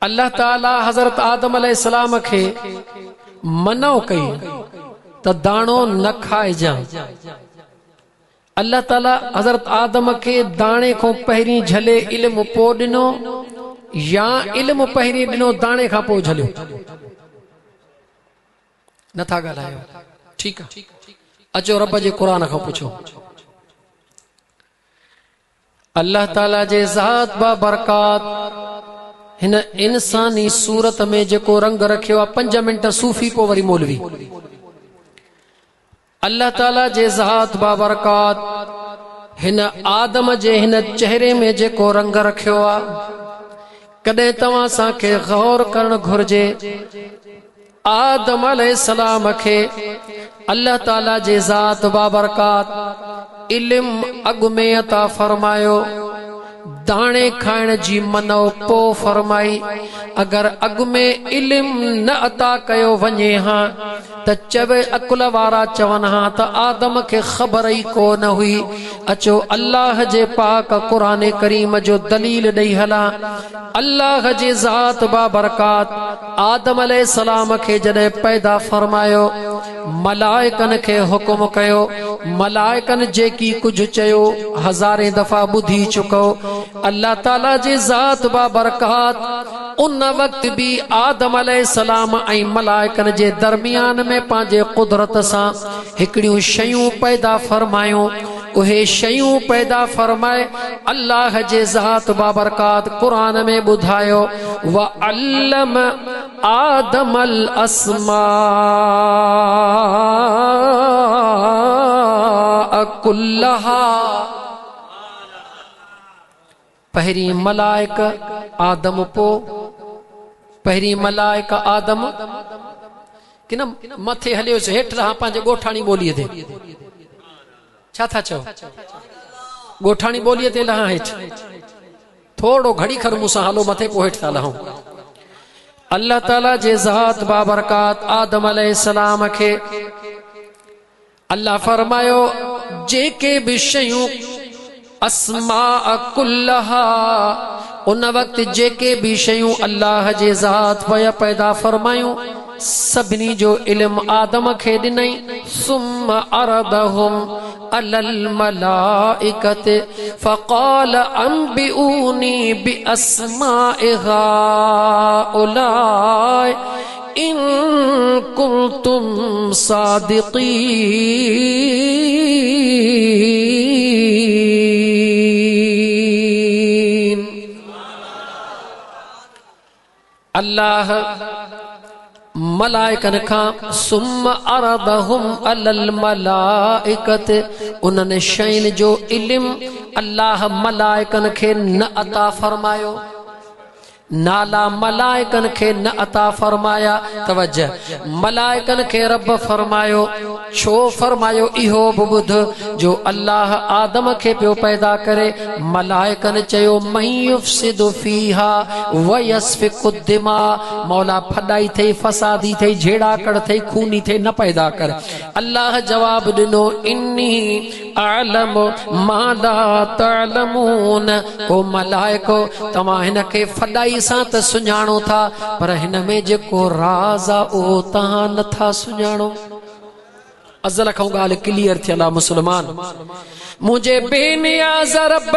अल्लाह ताला हजरत आदम अलैहिस्सलाम के मनो कई त दाणो न खाइजा। अल्लाह ताला हजरत आदम के दाणे को पहिरीं झले इल्म पो ॾिनो या इल्म पहिरीं ॾिनो दाणे खां पोइ झलियो? नथा ॻाल्हायो। ठीकु आहे, अचो रब जे क़ुरान खां पुछो। अल्लाह ताला जे ज़ात बा बरकात हिन इंसानी सूरत में जेको रंग रखियो आहे 5 मिंट सूफ़ी पो वरी मौलवी। अल्लाह ताला जे ज़ात बा बरकात हिन आदम जे हिन चेहरे में जेको रंग रखियो आहे, कॾहिं तव्हां असांखे गौर करण घुर्जे। आदम अलैहिस्सलाम के अल्लाह ताला जे ज़ात बा बरकात इल्म अॻु में अता फरमायो, दाणे खाइण जी मनो पो फरमाई। अगर अॻु में इल्म न अता कयो वञे हा त चवे अकुल वारा चवन हा त आदम के ख़बर ई कोन हुई। अचो अल्लाह जे पाक क़ुरान करीम जो दलील ॾेई हला। अल्लाह जे ज़ात बा बरकात आदम अलैहिस्सलाम के जॾहिं पैदा फरमायो, मलाइकन के हुकुम कयो। मलाइकन जेकी कुछ चयो हज़ारे दफ़ा ॿुधी चुको। अल्लाह ताला जे ज़ात बा बरकात उन वक्त भी आदम अलैहिस्सलाम ऐं मलाइकन जे दरमियान में पंहिंजे कुदरत सां हिकड़ियूं शयूं पैदा फरमायूं। उहे शयूं पैदा फरमाए अल्लाह जे ज़ात बा बरकात कुरान में ॿुधायो, व अल्लम आदमल अस्मा कुल्लहा। पहिरीं मलाइक आदम पो पहिरीं मलाइक आदम कि न मथे हलियो हेठि रहा पंहिंजे ॻोठाणी ॿोलीअ ते। छा था चओ? ॻोठाणी ॿोलीअ ते लहा हेठि। थोड़ो घड़ी खर मूंसां हलो मथे पोइ हेठि था लहूं। अल्लाह ताला जे ज़ात बा बरकात आदम अलैहिस्सलाम के अल्लाह फरमायो, जेके भी शयूं अस्मा कुल्लहा, उन वक्त जेके भी शयूं अल्लाह जे ज़ात पया पैदा फरमायूं सभिनी जो इल्म आदम के ॾिनई। सुम्मा अरदहुम अलल मलाइकत फ़क़ाल अंबिऊनी बिअस्माइ हाउलाइ इन कुंतुम सादिक़ीन। अल्लाह मलाइकन खां सुम्मा अरदहुम अलल मलाइकत, उन्हनि शयुनि जो इल्म अल्लाह मलाइकन खे न अता फरमायो। नाला मलाइकन के न अता फरमाया। तवज्जो, मलाइकन के रब फरमायो। छो फरमायो? इहो बुध जो अल्लाह आदम के पियो पैदा करे। मलाइकन चयो मन युफ्सिदु फीहा व यस्फिकु दिमा, मौला फडाई थे, फसादी थे, झेड़ा कड़ थे, खूनी थे न पैदा कर। अल्लाह जवाब दिनो, इन्नी आलम मा ला तअलमून। ओ मलाइको, तमा हिन के फडाई सां त सुञाणो था, पर हिन में जेको राज आ उहो तव्हां नथा सुञाणो। अज़ल खां ॻाल्हि क्लियर थियल आहे मुस्लमान। मुझे बेनियाज़ रब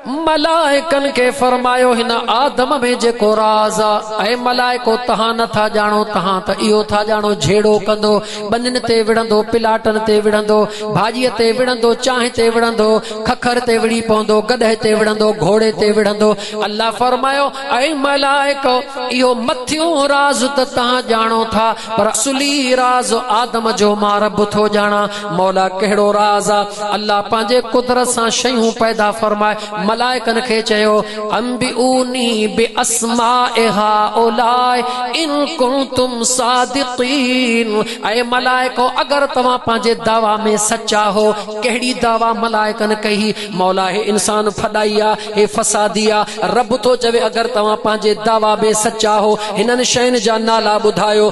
मलाइकन के फरमायो, हिन आदम में जेको राज आ, ऐ मलाइको तव्हां नथा ॼाणो, तव्हां त इहो था ॼाणो झेड़ो कंदो, बंदन ते विढ़ंदो, पिलाटन ते विढ़ंदो, भाॼीअ ते विढ़ंदो, चांहि ते विढ़ंदो, खखर ते विढ़ी पवंदो, गॾह ते विढ़ंदो, घोड़े ते विढ़ंदो। अल्लाह फरमायो, ऐ मलाइको, इहो मथियों राज त तव्हां ॼाणो था, पर असली राज आदम जो मां रब थो ॼाणा। मौला कहिड़ो राज आ? अल्लाह पंहिंजे कुदरत सां शयूं पैदा फरमाए। मलाइकन के चयो, अंबिऊनी बिअस्माइ हाउलाइ इन कुंतुम सादिक़ीन। ऐ मलाइको, अगर तव्हां पंहिंजे दावा में सच्चा हो। कहिड़ी दावा मलाइकन कही? मौला हे इंसान फडाई आ, हे फसादी आ। रब तो चवे, अगर तव्हां पंहिंजे दावा में सच्चा हो, हिननि शयुनि जा नाला ॿुधायो।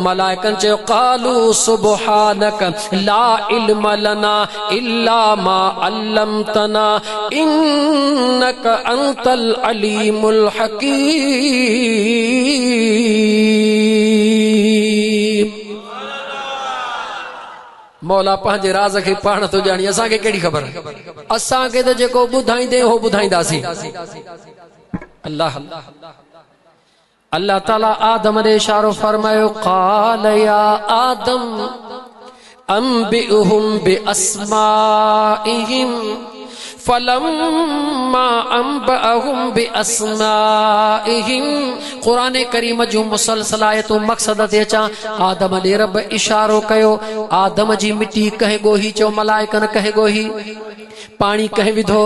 मलाइकन चयो, क़ालू सुब्हानक ला इल्म लना इल्ला मा अल्लमतना इन इन्नक अंतल अलीमुल हकीम। मौला पंहिंजे राज़ खे पाण तो ॼाणी, असांखे कहिड़ी ख़बर? असांखे त जेको ॿुधाईंदे हो ॿुधाईंदासीं। अल्लाह अल्लाह ताला आदम ॾे इशारो फरमायो, क़ाल या आदम अंबिउहुम बिअस्माइहिम फलम्मा अंबअहुम बिअस्माइहिम। क़ुरान करीम जूं मुसलसल आयतूं मक़सद ते अचां। आदम ॾे रब इशारो कयो, आदम जी मिटी कंहिं ॻोही, चओ मलाइकनि कंहिं ॻोही, पाणी कंहिं विधो।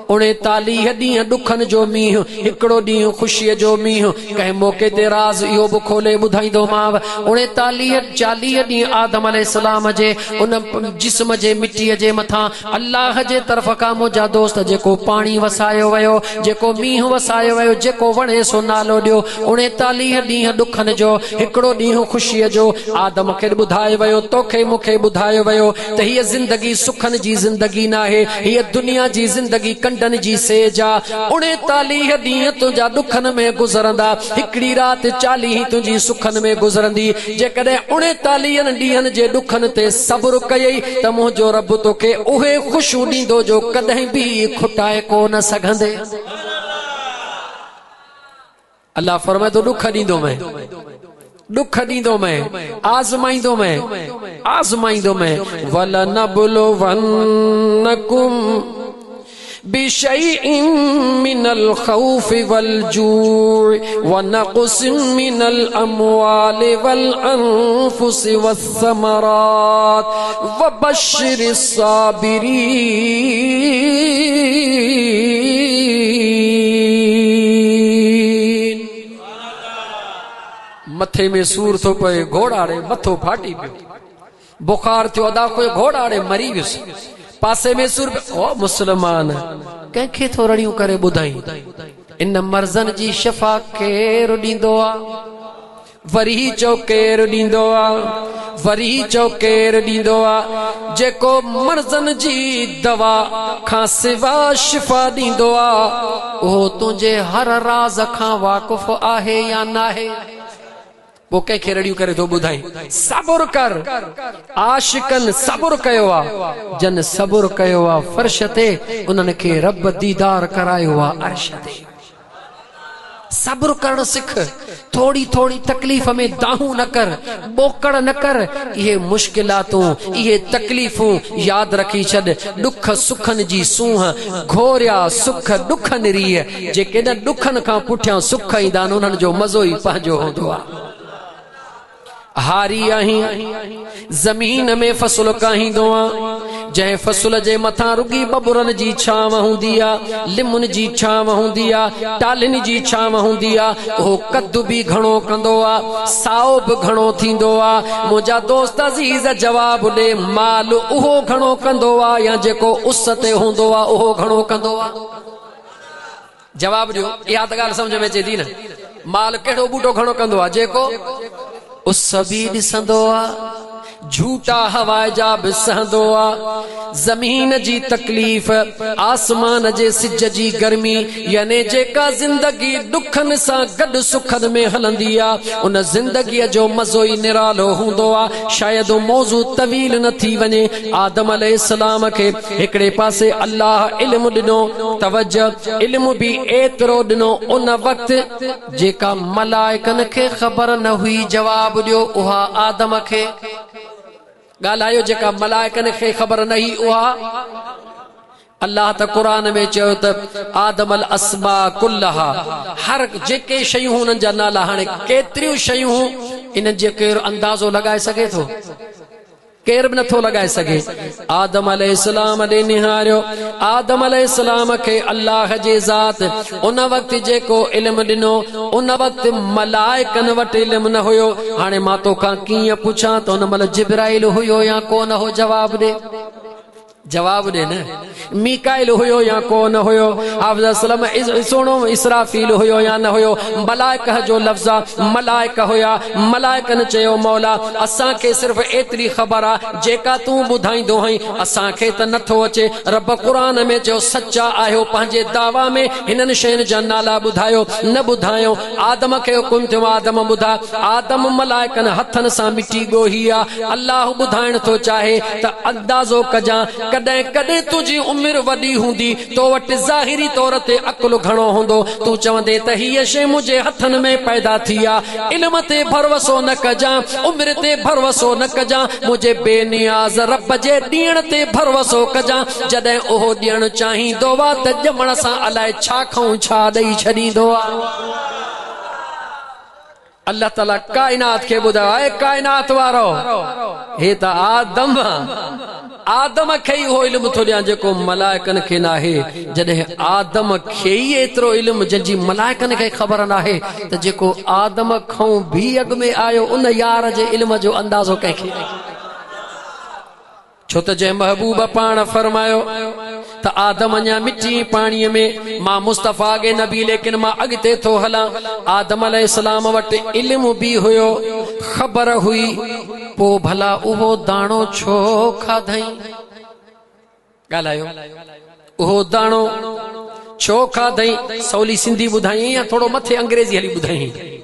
39 ॾींहं ॾुखनि जो मींहुं, हिकिड़ो ॾींहुं ख़ुशीअ जो मींहुं। कंहिं मौक़े ते राज़ इहो बि खोले ॿुधाईंदोमांव। 39-40 ॾींहं आदम अलैहिस्सलाम जे उन जिस्म जे मिटीअ जे मथां अल्लाह जे तरफ़ खां मुंहिंजा दोस्त जेको पाणी वसायो वियो, जेको मींहुं वसायो वियो, जेको वणे सो नालो ॾियो। 39 ॾींहं ॾुखनि जो, हिकिड़ो ॾींहुं ख़ुशीअ जो। आदम खे ॿुधायो वियो, तोखे मूंखे ॿुधायो वियो त हीअ ज़िंदगी सुखनि जी ज़िंदगी न आहे, हीअ दुनिया जी ज़िंदगी कंडनि जी सेज आ। 39 ॾींहं तुंहिंजा ॾुखनि में गुज़रंदा, हिकिड़ी राति 40 तुंहिंजी सुखनि में गुज़रंदी। जेकॾहिं 39 ॾींहंनि जे ॾुखनि ते सब्र कयई त मुंहिंजो रब तोखे उहे ख़ुशियूं ॾींदो जो कॾहिं बि खुटाए कोन सघंदे। अल्लाह फरमाए तो ॾुख ॾींदो मैं, ॾुख ॾींदो मैं, आज़माईंदो मैं, आज़माईंदो मैं। वलनबलुवन्नकुम बिशैइन मिनल खौफि वल जूइ व नक़सिम मिनल अमवालि वल अनफुसि वस्समरात व बश्शिरिस साबिरीन। मथे में सूर थो पए, घोड़ाड़े मथो फाटी पियो, बुखार थियो, अदा कोई घोड़ाड़े मरी वियुसि, पासे में सूर। ओ मुसलमान, कंहिंखे थो रड़ियूं करे ॿुधाई? इन मर्ज़नि जी शफ़ा केरु ॾींदो आ? वरी चओ केरु ॾींदो आ? वरी चओ केरु ॾींदो आ? जेको मर्ज़नि जी दवा खां सिवा शिफ़ा ॾींदो आ, उहो तुंहिंजे हर राज़ खां वाक़ुफ़ आहे या नाहे? वो कंहिंखे रड़ियूं करे थो ॿुधाई? सब्र कर। आशिकनि सब्र कयो आ, जन सब्र कयो आ फर्श ते, उन्हनि खे रब दीदार करायो आ अर्श ते। सब्र करण सिख। थोड़ी थोड़ी तकलीफ़ में दाहूं न कर, बोकड़ न कर। इहे मुश्किलातूं, इहे तकलीफ़ूं याद रखी छॾ। ॾुख सुखनि जी सूंह, घोरिया सुख ॾुख निरीह। जेके न ॾुखनि खां पुठियां सुख ईंदा आहिनि, उन्हनि जो मज़ो ई पंहिंजो हूंदो आ। हारी आहीं, ज़मीन में फसल काहींदो आ, जंहिं फसल जे मथां रुगी बबुरनि जी छांव हूंदी आ, लिमुनि जी छांव हूंदी आ, टालिनि जी छांव हूंदी आ। उहो कद्दू बि घणो कंदो आ, साओ बि घणो थींदो आ। मुंहिंजा दोस्त अज़ीज़ जवाब ॾे, माल उहो घणो कंदो आ या जेको उस ते हूंदो आ उहो घणो कंदो आ? जवाब ॾियो। इहा त ॻाल्हि सम्झ में अचे थी न? माल कहिड़ो बूटो घणो कंदो आ? जेको उस बि ॾिसंदो आ, झूठा हवाए जा बि सहंदो आ। ज़मीन जी तकलीफ़, आसमान जे सिज जी गर्मी, यानी जेका ज़िंदगी ॾुखनि सां गॾु सुखनि में हलंदी आ, उन ज़िंदगीअ जो मज़ो ई निरालो हूंदो आ। शायदि मौज़ू तवील न थी वञे। आदम अलैहिस्सलाम खे हिकिड़े पासे अल्लाह इल्मु ॾिनो, तवज्जो, इल्मु बि एतिरो ॾिनो उन वक़्तु जेका मलाइकनि खे ख़बर न हुई। जवाब ॾियो, उहा आदम खे ॻाल्हायो जेका मलाइकनि खे ख़बर न हुई। उहा अल्लाह त क़ुरान में चयो त आदम अल अस्मा कुल्लहा, हर जेके शयूं हुननि जा नाला। हाणे केतिरियूं शयूं इन्हनि जो केरु अंदाज़ो लॻाए सघे थो? केर बि नथो लॻाए सघे। आदम अलैहिस्सलाम ॾे निहारियो। आदम अलैहिस्सलाम खे अल्लाह जे ज़ात उन वक़्तु जेको इल्मु ॾिनो, उन वक़्तु मलाइकनि वटि इल्मु न हुयो। हाणे मां तोखां कीअं पुछां त उन महिल जिब्राइल हुयो या कोन हो? जवाब ॾे। जवाब दे न मीकाइल हुयो या को न हुयो, हाफिज़ सलाम सोनो इसराफील हुयो या न हुयो, मलाइका जो लफ्ज़ा मलाइका हुया। मलाइकन चयो मौला असां के सिर्फ एतरी खबर आ जेका तू बुधाइंदो हई, असां के त नथो अचे। रब कुरान में चयो सच्चा आयो, पंहिंजे दावा में हिनन शयुनि जा नाला बुधायो न बुधायो। आदम के हुकुम थियो आदम बुधा, आदम मलाइकन हथन सां मिट्टी गोही आ। अल्लाह बुधाइण तो चाहे त अंदाज़ो कजा कदे कदे तुझी उम्र वडी हुंदी तो वट ज़ाहिरी तौर ते अकुल घणो हुंदो, तू चवंदे त हीअ शइ मुझे हथन में पैदा थी आ। इल्म ते भरवसो न कजा, उम्र ते भरवसो न कजा, मुझे बेनियाज़ रब जे ॾियण ते भरवसो कजा। जॾहिं उहो ॾियण चाहींदो आ त ॼमण सां अलाए छा खाऊं छा ॾेई छॾींदो आ। अल्लाह ताला कायनात के बुधायो है, कायनात वारो हे त आदम खे ही हो इल्म थो ॾियां जेको मलाइकन खे नाहे। जॾहिं आदम खे ही एतिरो इल्म जंहिंजी मलाइकन खे ख़बर नाहे त जेको आदम खां भी अॻ में आयो उन यार जे इल्म जो अंदाज़ो कंहिंखे। छो त जंहिं महबूब पाण फरमायो त आदम अञा मिट्टी पानी में, मां मुस्तफ़ा गे नबी लेकिन मां अॻिते थो हलां। आदम अलैहिस्सलाम वटि इल्म भी हुयो, ख़बर हुई, पो भला उहो दाणो छो खाधई? ॻाल्हायो, उहो दाणो छो खाधई? सवली सिंधी ॿुधाई या थोड़ो मथे अंग्रेजी हली ॿुधाई?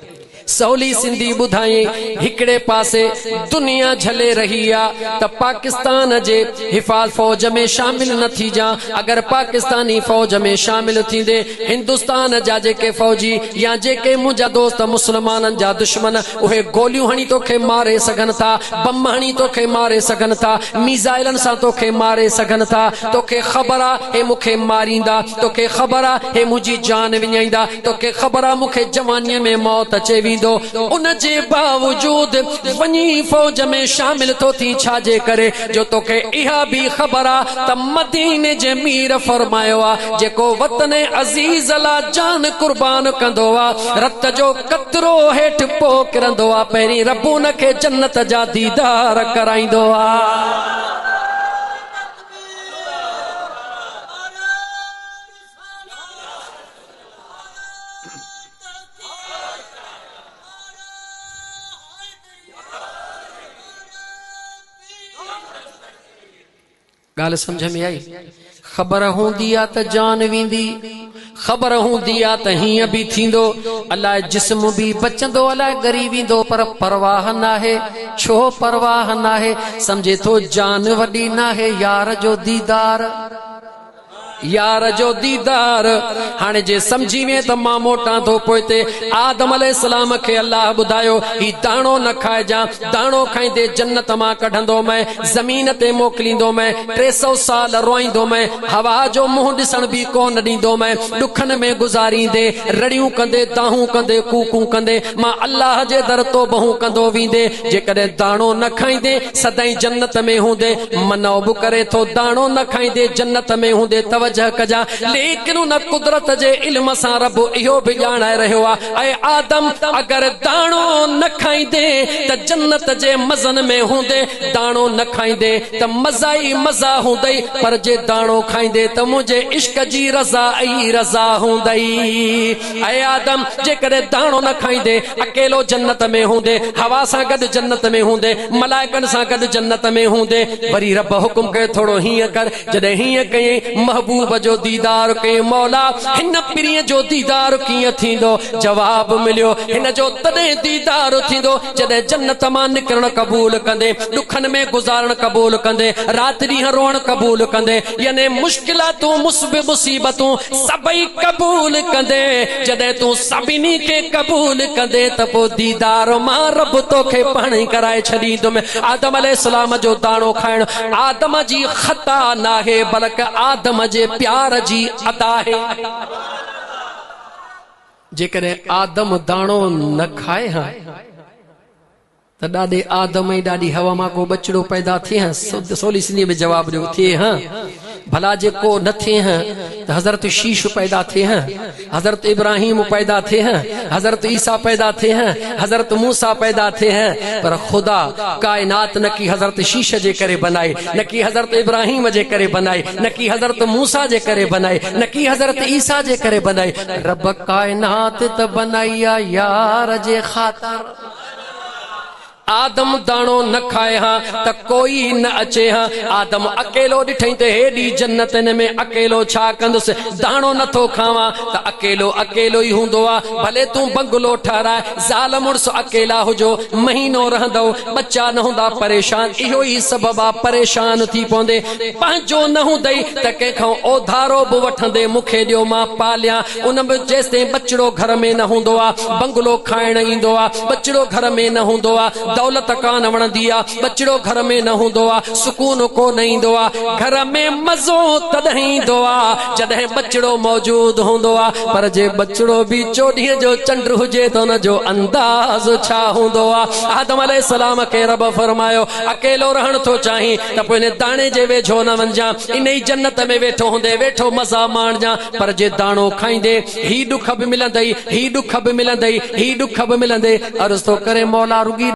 सवली सिंधी ॿुधाई। हिकड़े पासे दुनिया झले रही आ त पाकिस्तान जे हिफाज़ फौज में शामिल न थी जा। अगर पाकिस्तानी फौज में शामिल थींदे हिंदुस्तान जा जेके फौजी या जेके मुंहिंजा दोस्त मुसलमाननि जा दुश्मन उहे गोलियूं हणी तोखे मारे सघनि था, बम हणी तोखे मारे सघनि था, मिसाइलन सां तोखे मारे सघनि था। तोखे ख़बर आ हे मूंखे मारींदा, तोखे ख़बर आ हे मुंहिंजी जान विञाईंदा, तोखे ख़बर आ मूंखे जवानीअ में मौत अचे वेंदी। उन जे बावजूद वञी फौज में शामिल तो थी छाजे करे? जो तोखे इहा भी ख़बर आ त मदीने जे मीर फरमायो आ जेको वतन अज़ीज़ ला जान कुर्बान कंदो आ, रत जो कतरो हेठ पो किरंदो आ, पहिरीं रब उन खे जन्नत जा दीदार कराईंदो आ। गाल समझ में आई? ख़बर हूंदी आ त जान वेंदी, ख़बर हूंदी आ त हीअं भी थींदो, अलाए जिस्म भी बचंदो, अलाए गरी वेंदो, पर परवाह नाहे। छो परवाह नाहे? समझे थो जान वॾी नाहे, यार जो दीदार, यार जो दीदार। हाणे जे समझी में त मां मोटा थो पोइते आदम अलैहिस्सलाम खे अल्लाह ॿुधायो ही दाणो न खाइजा, दाणो खाईंदे जन्नत मां कढंदो मैं, ज़मीन ते मोकिलींदो मैं, 300 साल रोईंदो मैं, हवा जो मुंहुं ॾिसण भी कोन ॾींदो मैं, ॾुखन में गुज़ारींदे, रड़ियूं कंदे, दाहूं कंदे, कूकूं कंदे, मां अल्लाह जे दर तो बहूं कंदो वेंदे। जेकॾहिं दाणो न खाईंदे सदाईं जन्नत में हूंदे, मनौब करे थो दाणो न खाईंदे जन्नत में हूंदे, तवज्जो कजा। लेकिन उन कुदरत जे इल्म सां रब इहो भी ॼाणाए रहियो आहे, ऐ आदम अगर दाणो न खाईंदे त जन्नत जे मज़न में हूंदे, दाणो न खाईंदे त मज़ा ई मज़ा हूंदई, पर जे दाणो खाईंदे त मुंहिंजे इश्क जी रज़ा ई रज़ा हूंदई। ऐ आदम जेकॾहिं दाणो न खाईंदे अकेलो जन्नत में हूंदे, हवा सां गॾु जन्नत में हूंदे, मलाइकनि सां गॾु जन्नत में हूंदे, वरी रब हुकुम कयो थोड़ो हीअं कर। जॾहिं हीअं कयईं महबूब जो दीदार के मौला हिन पिरीअ जो दीदार कीअं थींदो? जवाब मिलियो हिन जो तॾहिं दीदार थींदो जॾहिं जन्नत मां निकिरण क़बूल कंदे, ॾुखन में गुज़ारण क़बूल कंदे, राति ॾींहं रोअण क़बूल कंदे, यानी मुश्किलातूं मुसीबतूं सभई क़बूल कंदे। जॾहिं तूं सभिनी खे क़बूल कंदे त पोइ दीदार मां रब तोखे पाण ई कराए छॾींदुमि। आदम अलैहिस्सलाम जो दाणो खाइण आदम जी ख़ता नाहे, बल्कि आदम जे प्यार जी अदा है। जेकॾहिं आदम दाणो न खाए हा त ॾाढे आदम ऐं ॾाढी हवा मां को बचड़ो पैदा थिए हा। सोली सिंधी में जवाब ॾियो थिए हा। भला जे को न थे हैं तो हजरत शीश पैदा थे हैं, हजरत इब्राहिम पैदा थे हैं, हजरत ईसा पैदा थे हैं, हजरत मूसा पैदा थे हैं, पर खुदा कायनात न की हजरत शीश जे करे बनाई, न की हजरत इब्राहिम जे करे बनाई, न की हजरत मूसा जे करे बनाई, न की हजरत ईसा जे करे बनाई। रब कायनात त बनाइया यार जे खातर। आदम दाणो न खाए हाँ त कोई न अचे हाँ। आदम अकेलो ॾिठई त हेॾी जन्नत में अकेलो छा कंदुसि, दाणो नथो खावां त अकेलो अकेलो ई हूंदो आहे। भले तूं बंगलो ठाराए, ज़ाल मुड़ुस अकेला हुजो, महीनो रहंदो, बच्चा न हूंदा, परेशान। इहो ई सबब आहे, परेशान थी पवंदे। पंहिंजो न हूंदई त कंहिंखां ओधारो बि वठंदे, मूंखे ॾियो मां पालियां। उन में जेसिताईं बचिड़ो घर में न हूंदो आहे, बंगलो खाइण ईंदो आहे, बचिड़ो घर में न हूंदो आहे, दौलत कान वणंदी आहे, बचिड़ो घर में न हूंदो आहे, सुकून को न ईंदो आहे। घर में मज़ो तॾहिं ईंदो आहे जॾहिं बचिड़ो मौजूद हूंदो आहे। पर जे बचिड़ो बि चोॾीअ जो चंड हुजे त हुन जो अंदाज़ छा हूंदो आहे। आदम अलैहिस्सलाम खे रब फरमायो अकेलो रहण थो चाहीं त पोइ इन दाणे जे वेझो न वञजां, इन ई जन्नत में वेठो हूंदे वेठो मज़ा माणजां। पर जे दाणो खाईंदे ही ॾुख बि मिलंदई, ही ॾुख बि मिलंदई, ही ॾुख बि मिलंदे। अर्ज़ थो करे मौला रुगी